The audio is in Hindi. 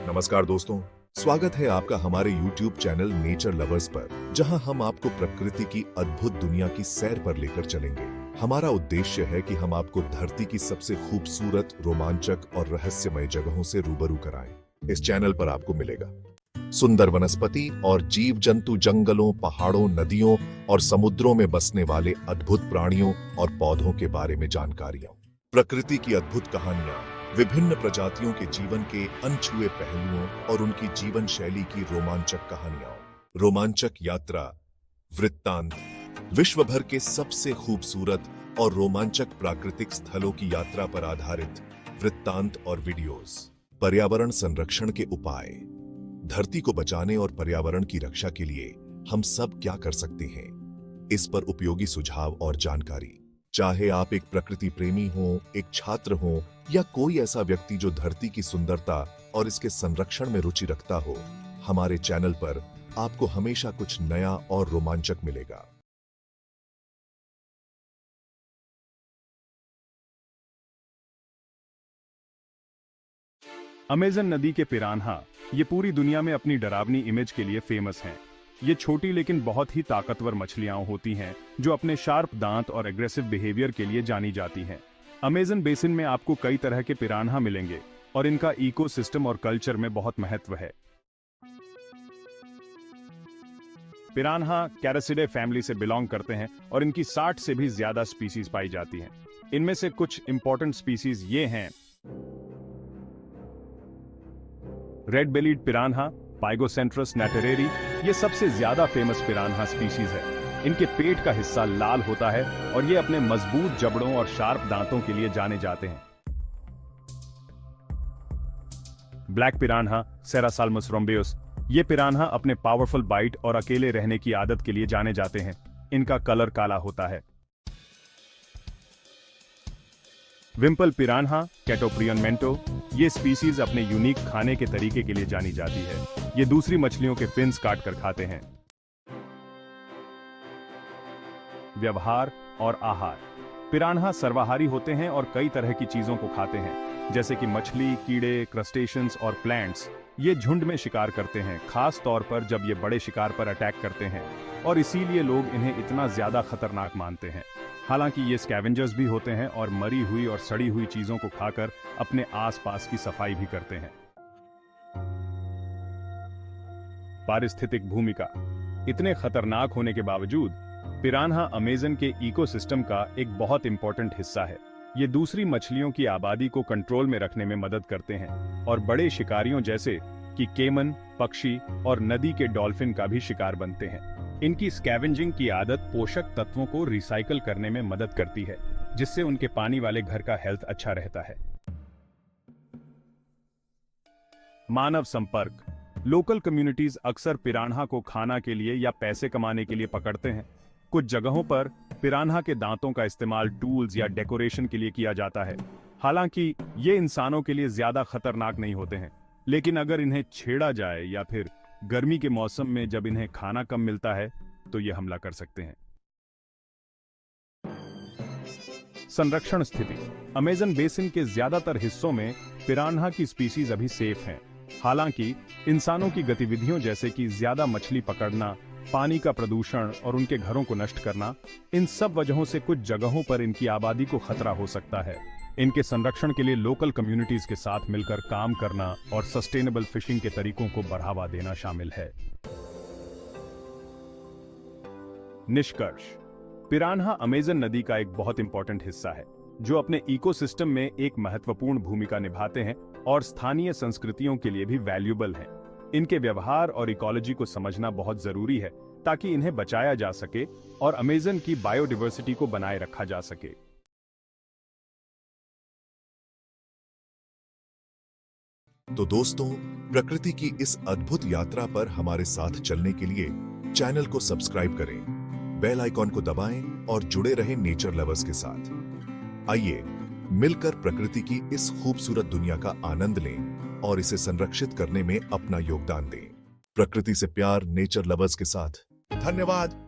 नमस्कार दोस्तों, स्वागत है आपका हमारे YouTube चैनल नेचर लवर्स पर, जहां हम आपको प्रकृति की अद्भुत दुनिया की सैर पर लेकर चलेंगे। हमारा उद्देश्य है कि हम आपको धरती की सबसे खूबसूरत, रोमांचक और रहस्यमय जगहों से रूबरू कराएं। इस चैनल पर आपको मिलेगा सुंदर वनस्पति और जीव जंतु, जंगलों, पहाड़ों, नदियों और समुद्रों में बसने वाले अद्भुत प्राणियों और पौधों के बारे में जानकारियां, प्रकृति की अद्भुत कहानियां, विभिन्न प्रजातियों के जीवन के अनछुए पहलुओं और उनकी जीवन शैली की रोमांचक कहानियां, रोमांचक यात्रा वृत्तांत, विश्व भर के सबसे खूबसूरत और रोमांचक प्राकृतिक स्थलों की यात्रा पर आधारित वृत्तांत और वीडियोस, पर्यावरण संरक्षण के उपाय, धरती को बचाने और पर्यावरण की रक्षा के लिए हम सब क्या कर सकते हैं, इस पर उपयोगी सुझाव और जानकारी। चाहे आप एक प्रकृति प्रेमी हो, एक छात्र हो या कोई ऐसा व्यक्ति जो धरती की सुंदरता और इसके संरक्षण में रुचि रखता हो, हमारे चैनल पर आपको हमेशा कुछ नया और रोमांचक मिलेगा। अमेज़न नदी के पिरान्हा ये पूरी दुनिया में अपनी डरावनी इमेज के लिए फेमस हैं। ये छोटी लेकिन बहुत ही ताकतवर मछलियां होती हैं जो अपने शार्प दांत और एग्रेसिव बिहेवियर के लिए जानी जाती हैं। अमेज़न बेसिन में आपको कई तरह के पिरान्हा मिलेंगे और इनका इकोसिस्टम और कल्चर में बहुत महत्व है। पिरान्हा कैरसिडे फैमिली से बिलोंग करते हैं और इनकी 60 से भी ज्यादा स्पीसीज पाई जाती हैं। इनमें से कुछ इंपॉर्टेंट स्पीसीज ये हैं: रेड बेलीड पिरान्हा, पाइगोसेंट्रस नाटेरेरी, ये सबसे ज्यादा फेमस पिरान्हा स्पीशीज है। इनके पेट का हिस्सा लाल होता है और ये अपने मजबूत जबड़ों और शार्प दांतों के लिए जाने जाते हैं। ब्लैक पिरान्हा, सेरासाल्मस रोम्बेउस, ये पिरान्हा अपने पावरफुल बाइट और अकेले रहने की आदत के लिए जाने जाते हैं। इनका कलर काला होता है। विम्पल पिरान्हा, कैटोप्रियन मेंटो, ये स्पीसीज अपने यूनिक खाने के तरीके के लिए जानी जाती है। ये दूसरी मछलियों के फिन्स काट कर खाते हैं। व्यवहार और आहार: पिरान्हा सर्वाहारी होते हैं और कई तरह की चीजों को खाते हैं, जैसे कि मछली, कीड़े, क्रस्टेशियंस और प्लांट्स। ये झुंड में शिकार करते हैं, खास तौर पर जब ये बड़े शिकार पर अटैक करते हैं, और इसीलिए लोग इन्हें इतना ज्यादा खतरनाक मानते हैं। हालांकि ये स्कैवेंजर्स भी होते हैं और मरी हुई और सड़ी हुई चीजों को खाकर अपने आसपास की सफाई भी करते हैं। पारिस्थितिक भूमिका: इतने खतरनाक होने के बावजूद पिरान्हा अमेज़न के इकोसिस्टम का एक बहुत इंपॉर्टेंट हिस्सा है। ये दूसरी मछलियों की आबादी को कंट्रोल में रखने में मदद करते हैं और बड़े शिकारियों जैसे कि केमन, पक्षी और नदी के डॉल्फिन का भी शिकार बनते हैं। इनकी स्कैवेंजिंग की आदत पोषक तत्वों को रिसाइकल करने में मदद करती है, जिससे उनके पानी वाले घर का हेल्थ अच्छा रहता है। मानव संपर्क: लोकल कम्युनिटीज अक्सर पिरान्हा को खाना के लिए या पैसे कमाने के लिए पकड़ते हैं। कुछ जगहों पर पिरान्हा के दांतों का इस्तेमाल टूल्स या डेकोरेशन के लिए किया जाता है। हालांकि ये इंसानों के लिए ज्यादा खतरनाक नहीं होते हैं, लेकिन अगर इन्हें छेड़ा जाए या फिर गर्मी के मौसम में जब इन्हें खाना कम मिलता है तो ये हमला कर सकते हैं। संरक्षण स्थिति: अमेज़न बेसिन के ज्यादातर हिस्सों में पिरान्हा की स्पीसीज अभी सेफ हैं। हालांकि इंसानों की गतिविधियों जैसे कि ज्यादा मछली पकड़ना, पानी का प्रदूषण और उनके घरों को नष्ट करना, इन सब वजहों से कुछ जगहों पर इनकी आबादी को खतरा हो सकता है। इनके संरक्षण के लिए लोकल कम्युनिटीज के साथ मिलकर काम करना और सस्टेनेबल फिशिंग के तरीकों को बढ़ावा देना शामिल है। निष्कर्ष: पिरान्हा अमेज़न नदी का एक बहुत इंपॉर्टेंट हिस्सा है, जो अपने इकोसिस्टम में एक महत्वपूर्ण भूमिका निभाते हैं और स्थानीय संस्कृतियों के लिए भी वैल्यूएबल हैं। इनके व्यवहार और इकोलॉजी को समझना बहुत जरूरी है ताकि इन्हें बचाया जा सके और अमेज़न की बायोडायवर्सिटी को बनाए रखा जा सके। तो दोस्तों, प्रकृति की इस अद्भुत यात्रा पर हमारे साथ चलने के लिए चैनल को सब्सक्राइब करें, बेल आइकॉन को दबाएं और जुड़े रहें नेचर लवर्स के साथ। आइए मिलकर प्रकृति की इस खूबसूरत दुनिया का आनंद लें और इसे संरक्षित करने में अपना योगदान दें। प्रकृति से प्यार, नेचर लवर्स के साथ। धन्यवाद।